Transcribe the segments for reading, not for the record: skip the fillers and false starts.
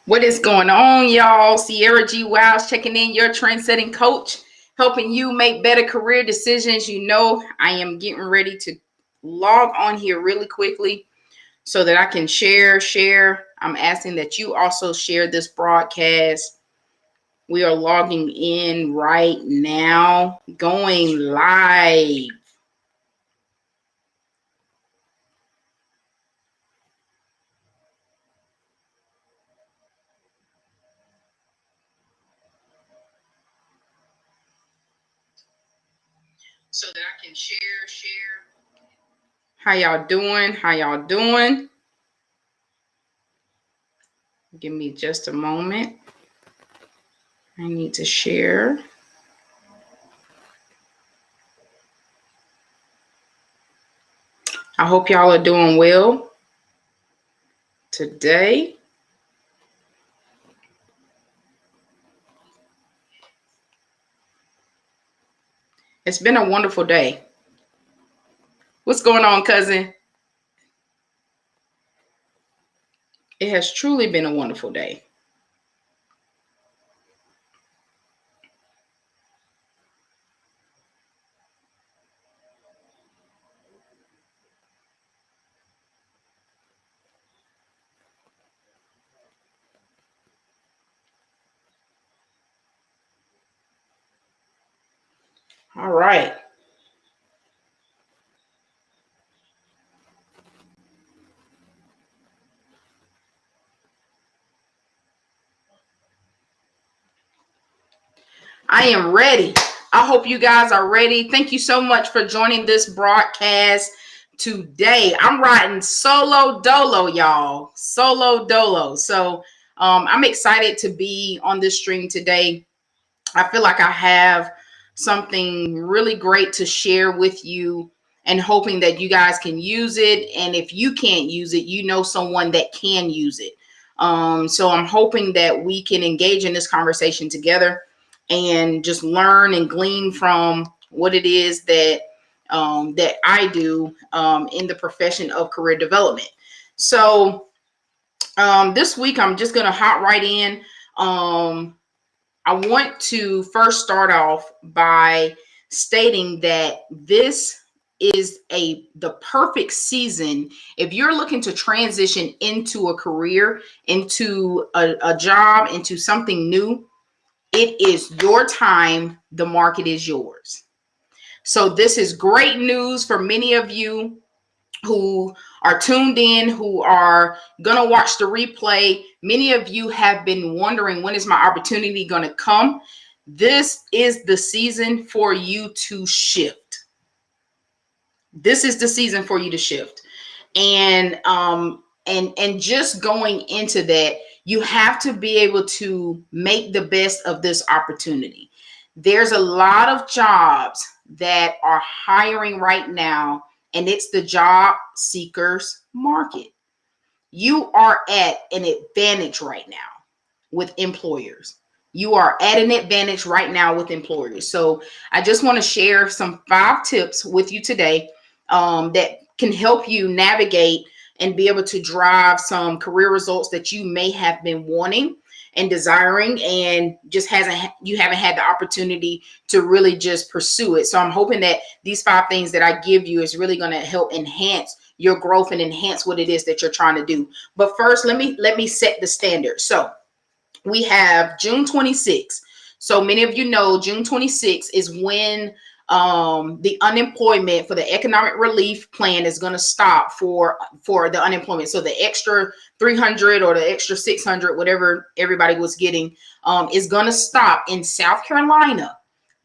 What is going on, y'all? Sierra G. Wiles checking in, your trend-setting coach, helping you make better career decisions. You know, I am getting ready to log on here really quickly so that I can share. I'm asking that you also share this broadcast. We are logging in right now, going live. So that I can share. How y'all doing? Give me just a moment. I need to share. I hope y'all are doing well today. It's been a wonderful day. What's going on, cousin? It has truly been a wonderful day. All right. I am ready. I hope you guys are ready. Thank you so much for joining this broadcast today. I'm riding solo dolo, y'all. Solo dolo. So I'm excited to be on this stream today. I feel like I have something really great to share with you and hoping that you guys can use it. And if you can't use it, you know someone that can use it. So I'm hoping that we can engage in this conversation together and just learn and glean from what it is that that I do in the profession of career development. So this week I'm just gonna hop right in. I want to first start off by stating that this is the perfect season if you're looking to transition into a career, into a job, into something new. It is your time. The market is yours. So this is great news for many of you who are tuned in, who are going to watch the replay. Many of you have been wondering, when is my opportunity going to come? This is the season for you to shift. This is the season for you to shift. And just going into that, you have to be able to make the best of this opportunity. There's a lot of jobs that are hiring right now, and it's the job seekers market. You are at an advantage right now with employers. You are at an advantage right now with employers. So I just want to share some 5 tips with you today that can help you navigate and be able to drive some career results that you may have been wanting and desiring, and just you haven't had the opportunity to really just pursue it. So I'm hoping that these 5 things that I give you is really going to help enhance your growth and enhance what it is that you're trying to do. But first, let me set the standard. So we have June 26th. So many of you know June 26th is when the unemployment for the economic relief plan is going to stop for the unemployment. So the extra 300 or the extra 600, whatever everybody was getting, is going to stop in South Carolina,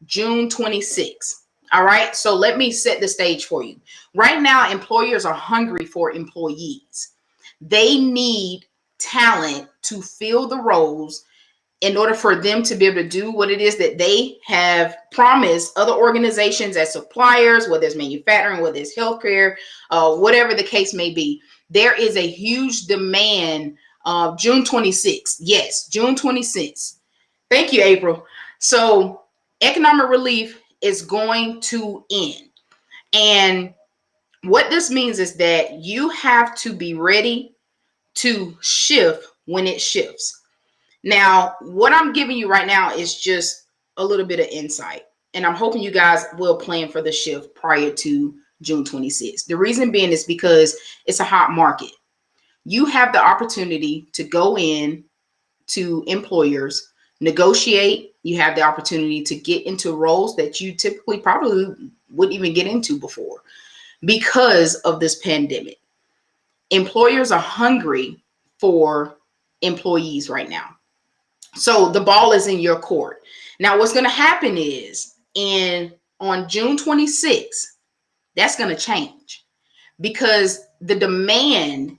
June 26th. All right. So let me set the stage for you. Right now, employers are hungry for employees. They need talent to fill the roles in order for them to be able to do what it is that they have promised other organizations as suppliers, whether it's manufacturing, whether it's healthcare, whatever the case may be. There is a huge demand. June 26th. Yes, June 26th. Thank you, April. So economic relief is going to end. And what this means is that you have to be ready to shift when it shifts. Now, what I'm giving you right now is just a little bit of insight. And I'm hoping you guys will plan for the shift prior to June 26th. The reason being is because it's a hot market. You have the opportunity to go in to employers, negotiate. You have the opportunity to get into roles that you typically probably wouldn't even get into before because of this pandemic. Employers are hungry for employees right now. So the ball is in your court. Now, what's going to happen is on June 26th, that's going to change because the demand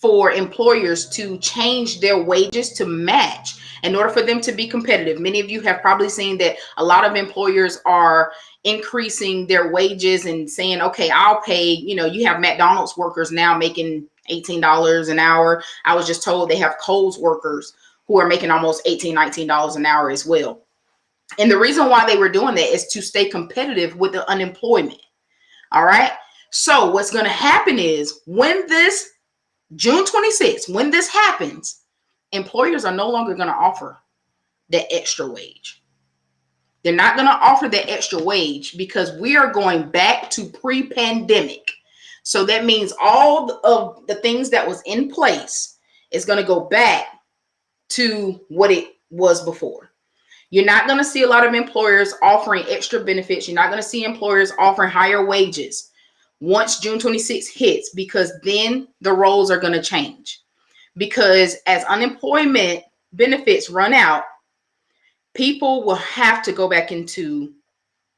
for employers to change their wages to match in order for them to be competitive. Many of you have probably seen that a lot of employers are increasing their wages and saying, okay, I'll pay, you have McDonald's workers now making $18 an hour. I was just told they have Kohl's workers who are making almost $18, $19 an hour as well. And the reason why they were doing that is to stay competitive with the unemployment. All right. So what's going to happen is when this June 26th, when this happens, employers are no longer going to offer that extra wage. They're not going to offer that extra wage because we are going back to pre-pandemic. So that means all of the things that was in place is going to go back to what it was before. You're not going to see a lot of employers offering extra benefits. You're not going to see employers offering higher wages once June 26th hits, because then the roles are going to change. Because as unemployment benefits run out, people will have to go back into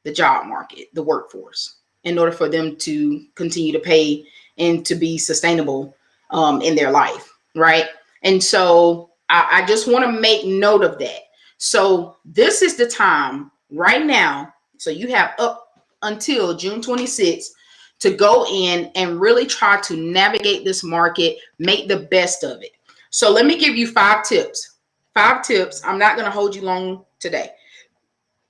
the job market, the workforce, in order for them to continue to pay and to be sustainable in their life, right? And so I just want to make note of that. So this is the time right now. So you have up until June 26th to go in and really try to navigate this market, make the best of it. So let me give you 5 tips. 5 tips. I'm not going to hold you long today,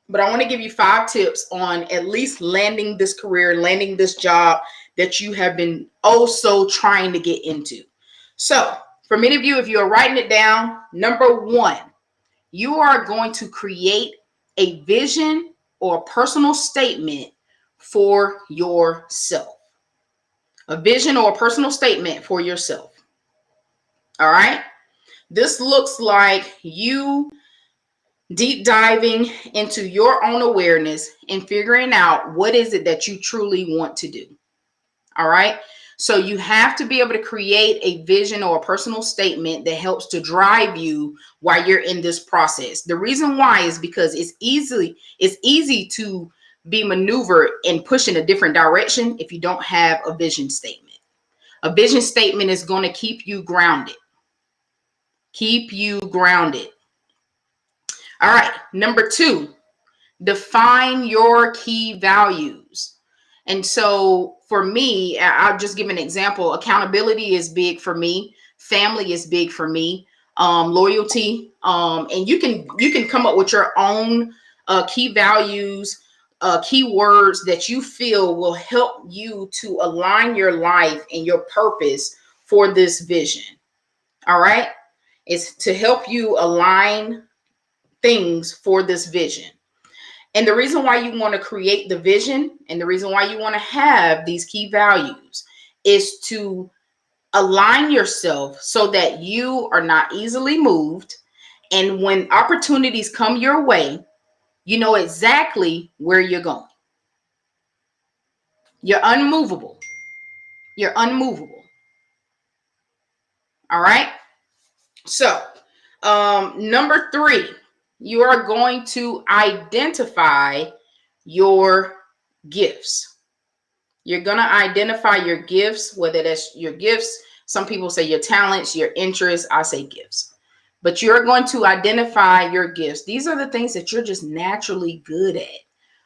but I want to give you 5 tips on at least landing this career, landing this job that you have been so trying to get into. So for many of you, if you're writing it down, number 1, you are going to create a vision or personal statement for yourself. A vision or a personal statement for yourself. All right. This looks like you deep diving into your own awareness and figuring out what is it that you truly want to do. All right. So you have to be able to create a vision or a personal statement that helps to drive you while you're in this process. The reason why is because it's easy to be maneuvered and push in a different direction if you don't have a vision statement. A vision statement is going to keep you grounded. Keep you grounded. All right. Number 2, define your key values. And so for me, I'll just give an example. Accountability is big for me. Family is big for me. Loyalty. And you can come up with your own key values, key words that you feel will help you to align your life and your purpose for this vision. All right. It's to help you align things for this vision. And the reason why you want to create the vision and the reason why you want to have these key values is to align yourself so that you are not easily moved. And when opportunities come your way, you know exactly where you're going. You're unmovable. You're unmovable. All right. So, number 3, you are going to identify your gifts. You're going to identify your gifts, whether that's your gifts. Some people say your talents, your interests. I say gifts. But you're going to identify your gifts. These are the things that you're just naturally good at.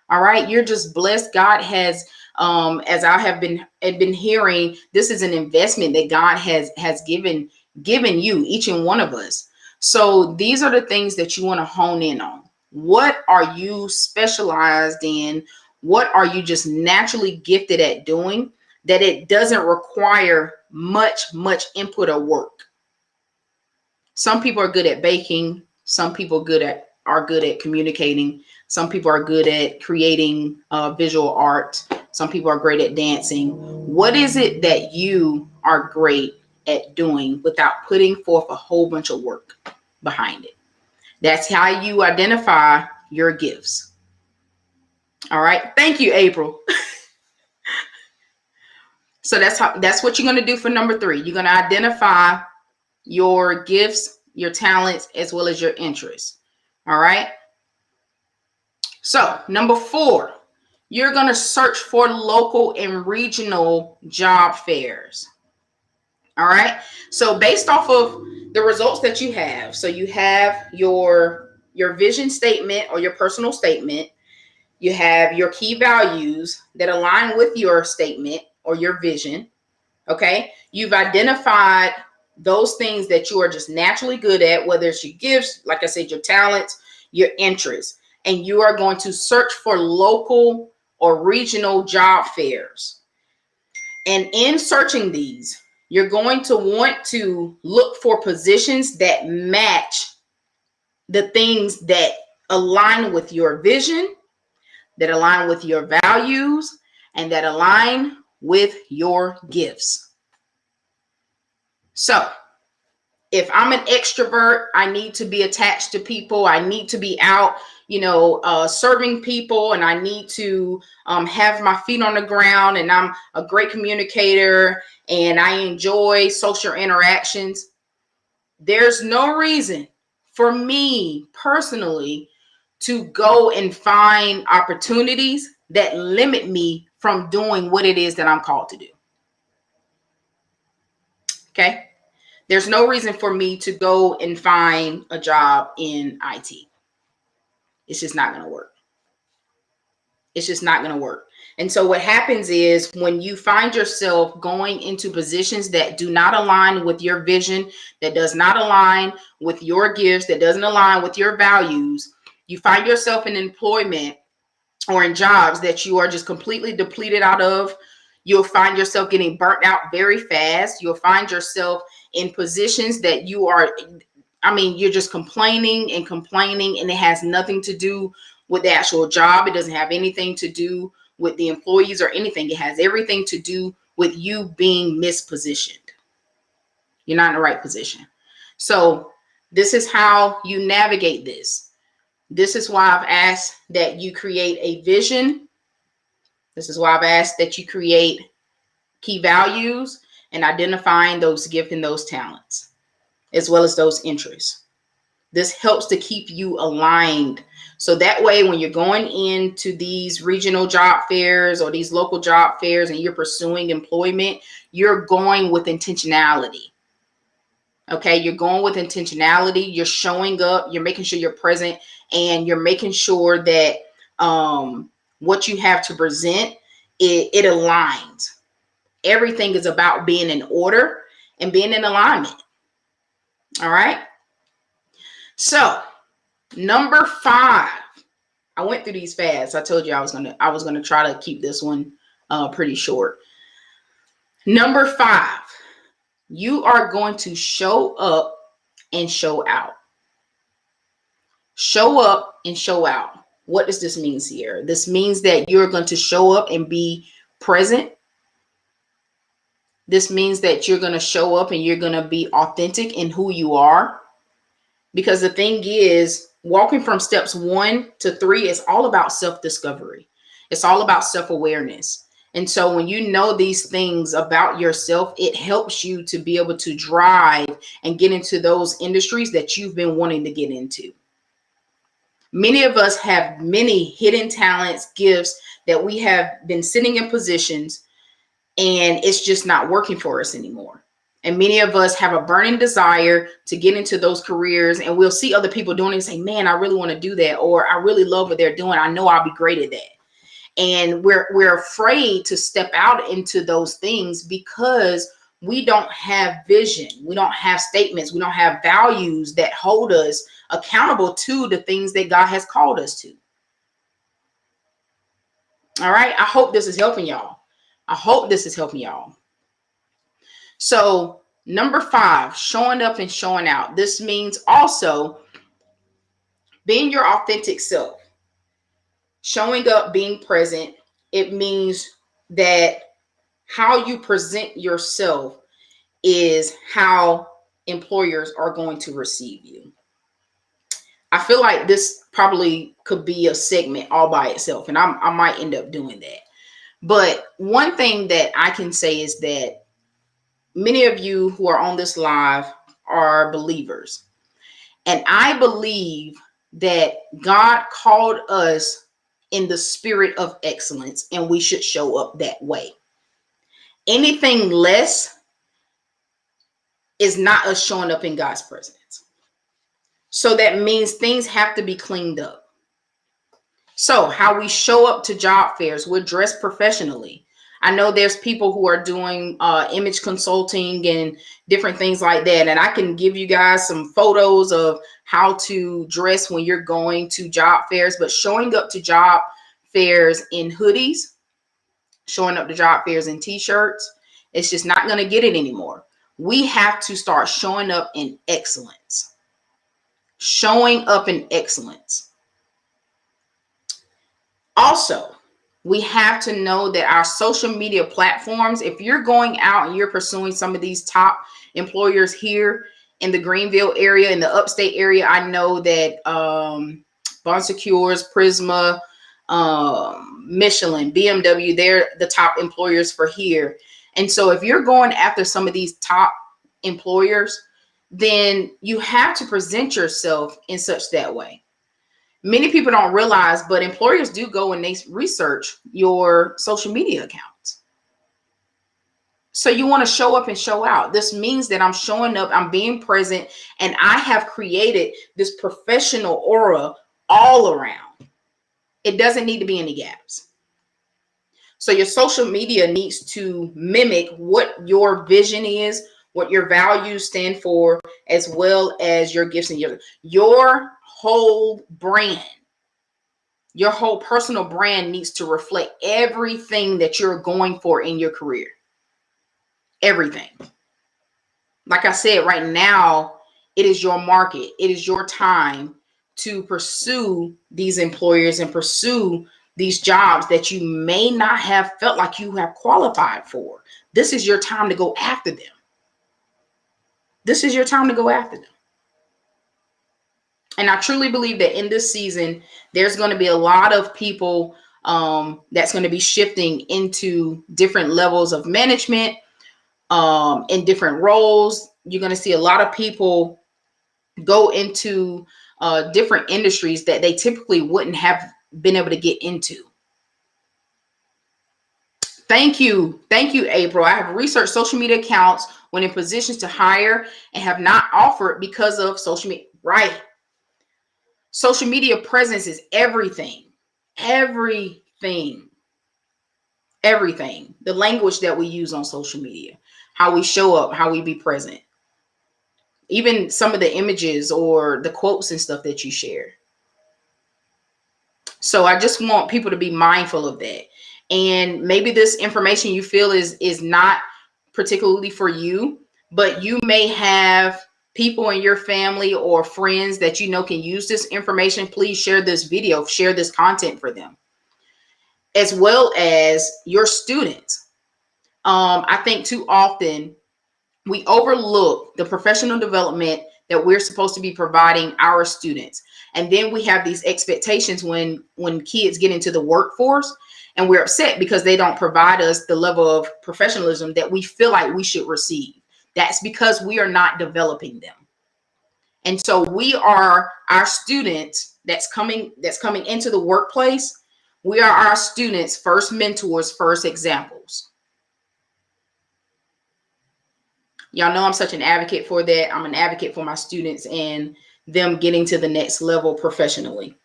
All right. You're just blessed. God has, as I have been hearing, this is an investment that God has given you, each and one of us. So these are the things that you want to hone in on. What are you specialized in? What are you just naturally gifted at doing that it doesn't require much input or work? Some people are good at baking. Some people are good at communicating. Some people are good at creating visual art. Some people are great at dancing. What is it that you are great at doing without putting forth a whole bunch of work behind it? That's how you identify your gifts. All right. Thank you, April. So that's what you're going to do for number 3. You're going to identify your gifts, your talents, as well as your interests. All right. So number 4, you're going to search for local and regional job fairs. All right. So based off of the results that you have, so you have your vision statement or your personal statement. You have your key values that align with your statement or your vision. Okay. You've identified those things that you are just naturally good at, whether it's your gifts, like I said, your talents, your interests, and you are going to search for local or regional job fairs. And in searching these, you're going to want to look for positions that match the things that align with your vision, that align with your values, and that align with your gifts. So if I'm an extrovert, I need to be attached to people. I need to be out, serving people, and I need to have my feet on the ground, and I'm a great communicator, and I enjoy social interactions. There's no reason for me personally to go and find opportunities that limit me from doing what it is that I'm called to do. Okay? There's no reason for me to go and find a job in IT. It's just not going to work. It's just not going to work. And so what happens is when you find yourself going into positions that do not align with your vision, that does not align with your gifts, that doesn't align with your values, you find yourself in employment or in jobs that you are just completely depleted out of. You'll find yourself getting burnt out very fast. You'll find yourself in positions that you're just complaining, and it has nothing to do with the actual job. It doesn't have anything to do with the employees or anything. It has everything to do with you being mispositioned. You're not in the right position. So this is how you navigate this. This is why I've asked that you create a vision. This is why I've asked that you create key values and identifying those gifts and those talents, as well as those interests. This helps to keep you aligned. So that way, when you're going into these regional job fairs or these local job fairs and you're pursuing employment, you're going with intentionality. Okay, you're going with intentionality. You're showing up. You're making sure you're present, and you're making sure that what you have to present, it aligns. Everything is about being in order and being in alignment. All right. So number 5, I went through these fast. I told you I was gonna try to keep this one pretty short. Number 5, you are going to show up and show out. Show up and show out. What does this mean, Sierra? This means that you're going to show up and be present. This means that you're going to show up and you're going to be authentic in who you are. Because the thing is, walking from steps 1 to 3 is all about self-discovery. It's all about self-awareness. And so when you know these things about yourself, it helps you to be able to drive and get into those industries that you've been wanting to get into. Many of us have many hidden talents, gifts that we have been sitting in positions and it's just not working for us anymore. And many of us have a burning desire to get into those careers, and we'll see other people doing it and say, man, I really want to do that. Or I really love what they're doing. I know I'll be great at that. And we're afraid to step out into those things because we don't have vision. We don't have statements. We don't have values that hold us accountable to the things that God has called us to. All right. I hope this is helping y'all. I hope this is helping y'all. So Number 5, showing up and showing out. This means also being your authentic self, showing up, being present. It means that how you present yourself is how employers are going to receive you. I feel like this probably could be a segment all by itself, and I might end up doing that. But one thing that I can say is that many of you who are on this live are believers. And I believe that God called us in the spirit of excellence, and we should show up that way. Anything less is not us showing up in God's presence. So that means things have to be cleaned up. So how we show up to job fairs, we're dressed professionally. I know there's people who are doing image consulting and different things like that. And I can give you guys some photos of how to dress when you're going to job fairs, but showing up to job fairs in hoodies, showing up to job fairs in t-shirts, it's just not going to get it anymore. We have to start showing up in excellence. Showing up in excellence. Also, we have to know that our social media platforms, if you're going out and you're pursuing some of these top employers here in the Greenville area, in the upstate area, I know that Bon Secures, Prisma, Michelin, BMW, they're the top employers for here. And so if you're going after some of these top employers, then you have to present yourself in such that way. Many people don't realize, but employers do go and they research your social media accounts. So you want to show up and show out. This means that I'm showing up, I'm being present, and I have created this professional aura all around. It doesn't need to be any gaps. So your social media needs to mimic what your vision is, what your values stand for, as well as your gifts and your whole brand. Your whole personal brand needs to reflect everything that you're going for in your career. Everything. Like I said, right now, it is your market. It is your time to pursue these employers and pursue these jobs that you may not have felt like you have qualified for. This is your time to go after them. This is your time to go after them. And I truly believe that in this season, there's going to be a lot of people that's going to be shifting into different levels of management, in different roles. You're going to see a lot of people go into different industries that they typically wouldn't have been able to get into. Thank you. Thank you, April. I have researched social media accounts when in positions to hire and have not offered because of social media. Right. Social media presence is everything. Everything. Everything. The language that we use on social media, how we show up, how we be present. Even some of the images or the quotes and stuff that you share. So I just want people to be mindful of that. And maybe this information you feel is not particularly for you, but you may have people in your family or friends that you know can use this information. Please share this video, share this content for them, as well as your students. I think too often we overlook the professional development that we're supposed to be providing our students. And then we have these expectations when kids get into the workforce, and we're upset because they don't provide us the level of professionalism that we feel like we should receive. That's because we are not developing them. And so we are our students that's coming into the workplace. We are our students' first mentors, first examples. Y'all know I'm such an advocate for that. I'm an advocate for my students and them getting to the next level professionally.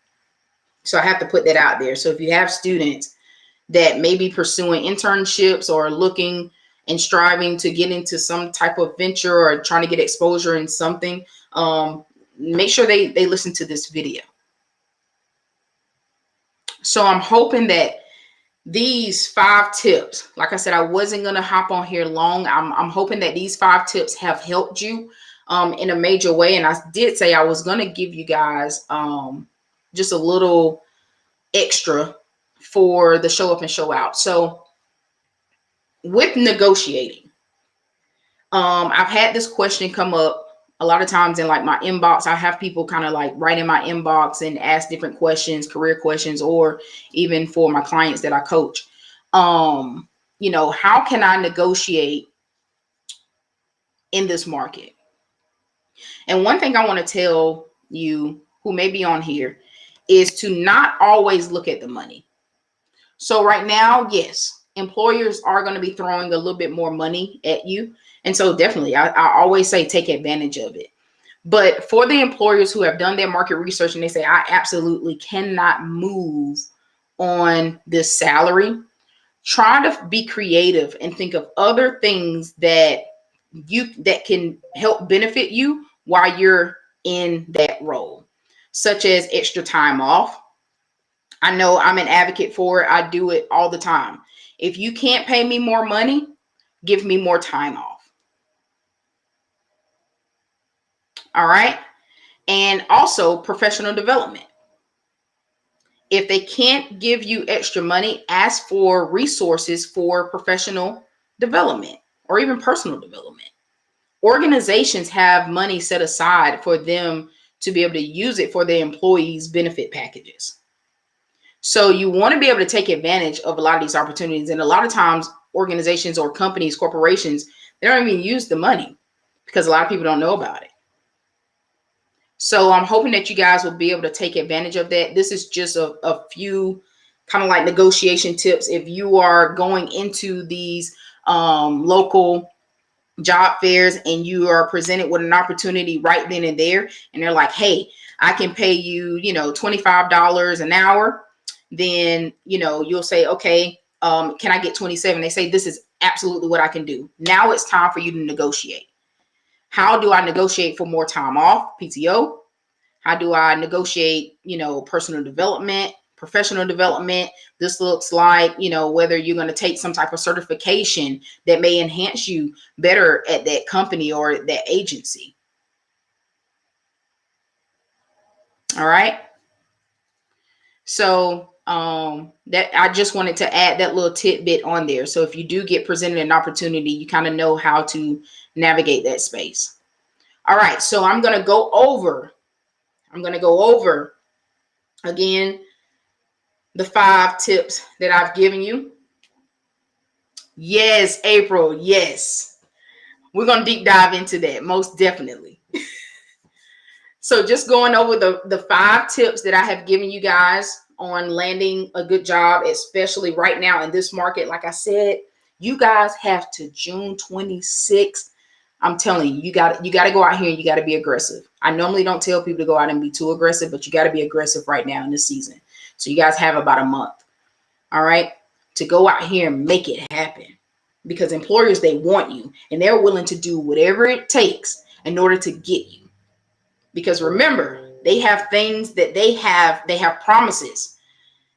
So I have to put that out there. So if you have students that may be pursuing internships or looking and striving to get into some type of venture or trying to get exposure in something, make sure they listen to this video. So I'm hoping that these 5 tips, like I said, I wasn't going to hop on here long. I'm hoping that these 5 tips have helped you in a major way. And I did say I was going to give you guys just a little extra for the show up and show out. So with negotiating, I've had this question come up a lot of times in like my inbox. I have people kind of like write in my inbox and ask different questions, career questions, or even for my clients that I coach. You know, how can I negotiate in this market? And one thing I want to tell you who may be on here is to not always look at the money. So right now, yes, employers are going to be throwing a little bit more money at you. And so definitely, I always say take advantage of it. But for the employers who have done their market research and they say, I absolutely cannot move on this salary, try to be creative and think of other things that can help benefit you while you're in that role, such as extra time off. I know I'm an advocate for it. I do it all the time. If you can't pay me more money, give me more time off. All right. And also professional development. If they can't give you extra money, ask for resources for professional development or even personal development. Organizations have money set aside for them to be able to use it for their employees' benefit packages. So you want to be able to take advantage of a lot of these opportunities. And a lot of times organizations or companies, corporations, they don't even use the money because a lot of people don't know about it. So I'm hoping that you guys will be able to take advantage of that. This is just a few kind of like negotiation tips. If you are going into these local job fairs and you are presented with an opportunity right then and there, and they're like, hey, I can pay you, $25 an hour. Then, you'll say, okay, can I get 27? They say, this is absolutely what I can do. Now it's time for you to negotiate. How do I negotiate for more time off, PTO? How do I negotiate, personal development, professional development? This looks like, whether you're going to take some type of certification that may enhance you better at that company or that agency. All right. So that I just wanted to add that little tidbit on there. So if you do get presented an opportunity, you kind of know how to navigate that space. All right. So I'm going to go over again the 5 tips that I've given you. Yes, April. Yes. We're going to deep dive into that. Most definitely. So just going over the 5 tips that I have given you guys on landing a good job, especially right now in this market. Like I said, you guys have to June 26th. I'm telling you, you got to go out here and you got to be aggressive. I normally don't tell people to go out and be too aggressive, but you got to be aggressive right now in this season. So you guys have about a month, all right, to go out here and make it happen, because employers, they want you and they're willing to do whatever it takes in order to get you. Because remember, they have things that they have promises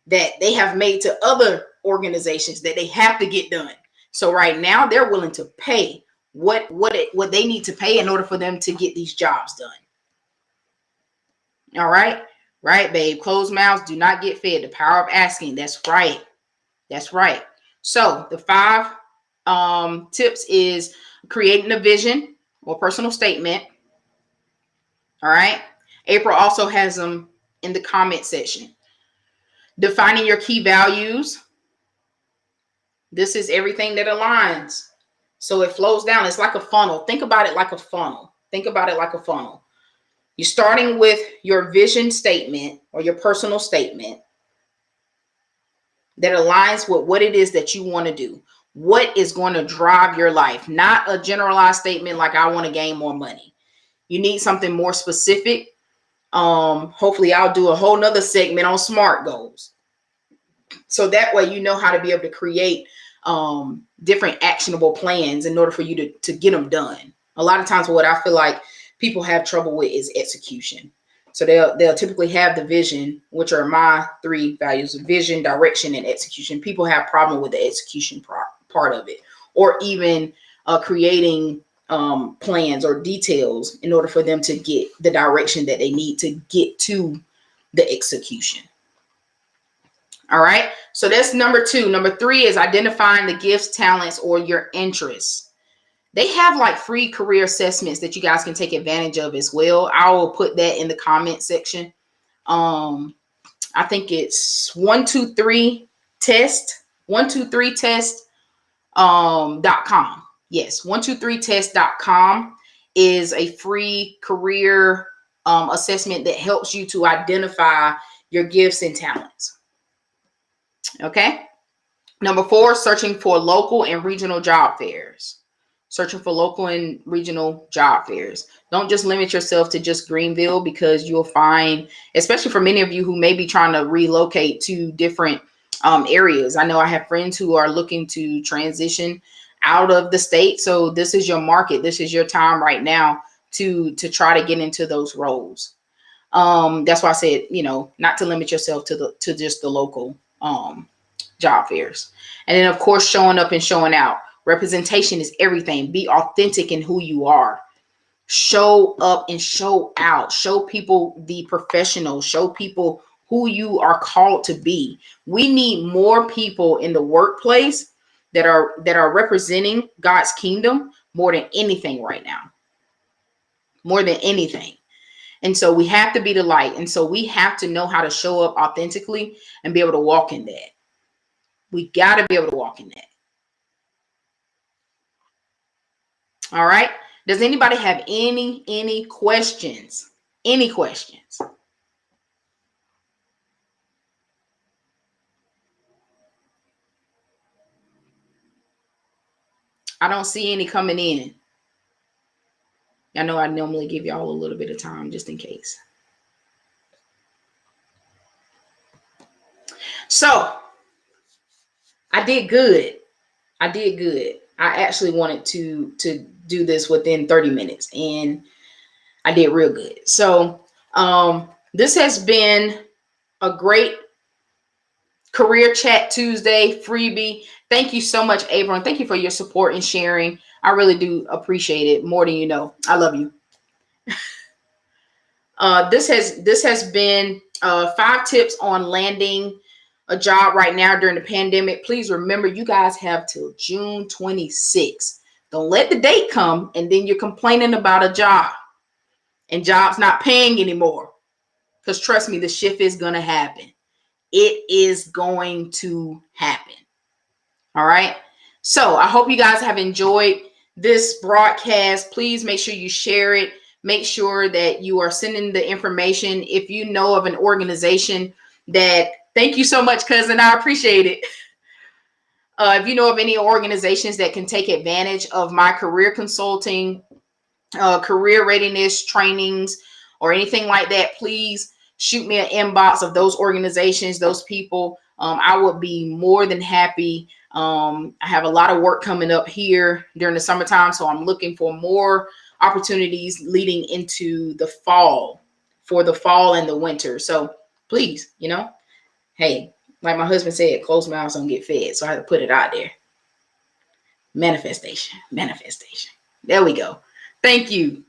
that they have made to other organizations that they have to get done. So right now they're willing to pay what they need to pay in order for them to get these jobs done. All right. Right, babe. Closed mouths do not get fed. The power of asking. That's right. That's right. So the 5 tips is creating a vision or personal statement. All right. April also has them in the comment section. Defining your key values. This is everything that aligns. So it flows down. It's like a funnel. Think about it like a funnel. You're starting with your vision statement or your personal statement that aligns with what it is that you want to do. What is going to drive your life? Not a generalized statement like I want to gain more money. You need something more specific. Hopefully I'll do a whole nother segment on SMART goals. So that way you know how to be able to create different actionable plans in order for you to get them done. A lot of times what I feel like people have trouble with is execution. So they'll typically have the vision, which are my 3 values: vision, direction, and execution. People have problem with the execution part of it, or even creating plans or details in order for them to get the direction that they need to get to the execution. All right. So that's number 2. Number 3 is identifying the gifts, talents, or your interests. They have like free career assessments that you guys can take advantage of as well. I will put that in the comment section. I think it's 123 test, 123test.com. Yes, 123test.com is a free career assessment that helps you to identify your gifts and talents. Okay. Number 4, searching for local and regional job fairs. Searching for local and regional job fairs. Don't just limit yourself to just Greenville, because you'll find, especially for many of you who may be trying to relocate to different areas. I know I have friends who are looking to transition out of the state. So this is your market. This is your time right now to try to get into those roles. That's why I said, not to limit yourself to just the local job fairs. And then, of course, showing up and showing out. Representation is everything. Be authentic in who you are. Show up and show out. Show people the professional. Show people who you are called to be. We need more people in the workplace that are representing God's kingdom more than anything right now. More than anything. And so we have to be the light. And so we have to know how to show up authentically and be able to walk in that. We got to be able to walk in that. All right. Does anybody have any questions? Any questions? I don't see any coming in. I know I normally give y'all a little bit of time just in case. So I did good. I actually wanted to do this within 30 minutes, and I did real good. So this has been a great Career Chat Tuesday freebie. Thank you so much, Abram. Thank you for your support and sharing. I really do appreciate it more than you know. I love you. This has been 5 tips on landing a job right now during the pandemic. Please remember, you guys have till June 26th. Don't let the date come and then you're complaining about a job and job's not paying anymore. Because trust me, the shift is going to happen. It is going to happen. All right. So I hope you guys have enjoyed this broadcast. Please make sure you share it. Make sure that you are sending the information. If you know of an organization that, thank you so much, cousin. I appreciate it. If you know of any organizations that can take advantage of my career consulting, career readiness trainings, or anything like that, please shoot me an inbox of those organizations, those people. I would be more than happy. I have a lot of work coming up here during the summertime, so I'm looking for more opportunities leading into the fall, for the fall and the winter. So please, hey, like my husband said, closed mouths don't get fed. So I had to put it out there. Manifestation. There we go. Thank you.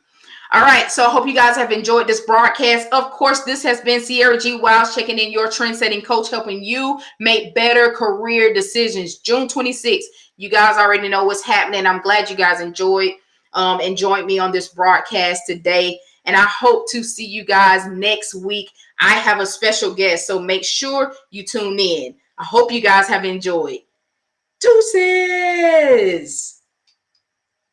All right. So I hope you guys have enjoyed this broadcast. Of course, this has been Sierra G. Wiles, checking in, your trend-setting coach, helping you make better career decisions. June 26th. You guys already know what's happening. I'm glad you guys enjoyed me on this broadcast today. And I hope to see you guys next week. I have a special guest, so make sure you tune in. I hope you guys have enjoyed. Deuces.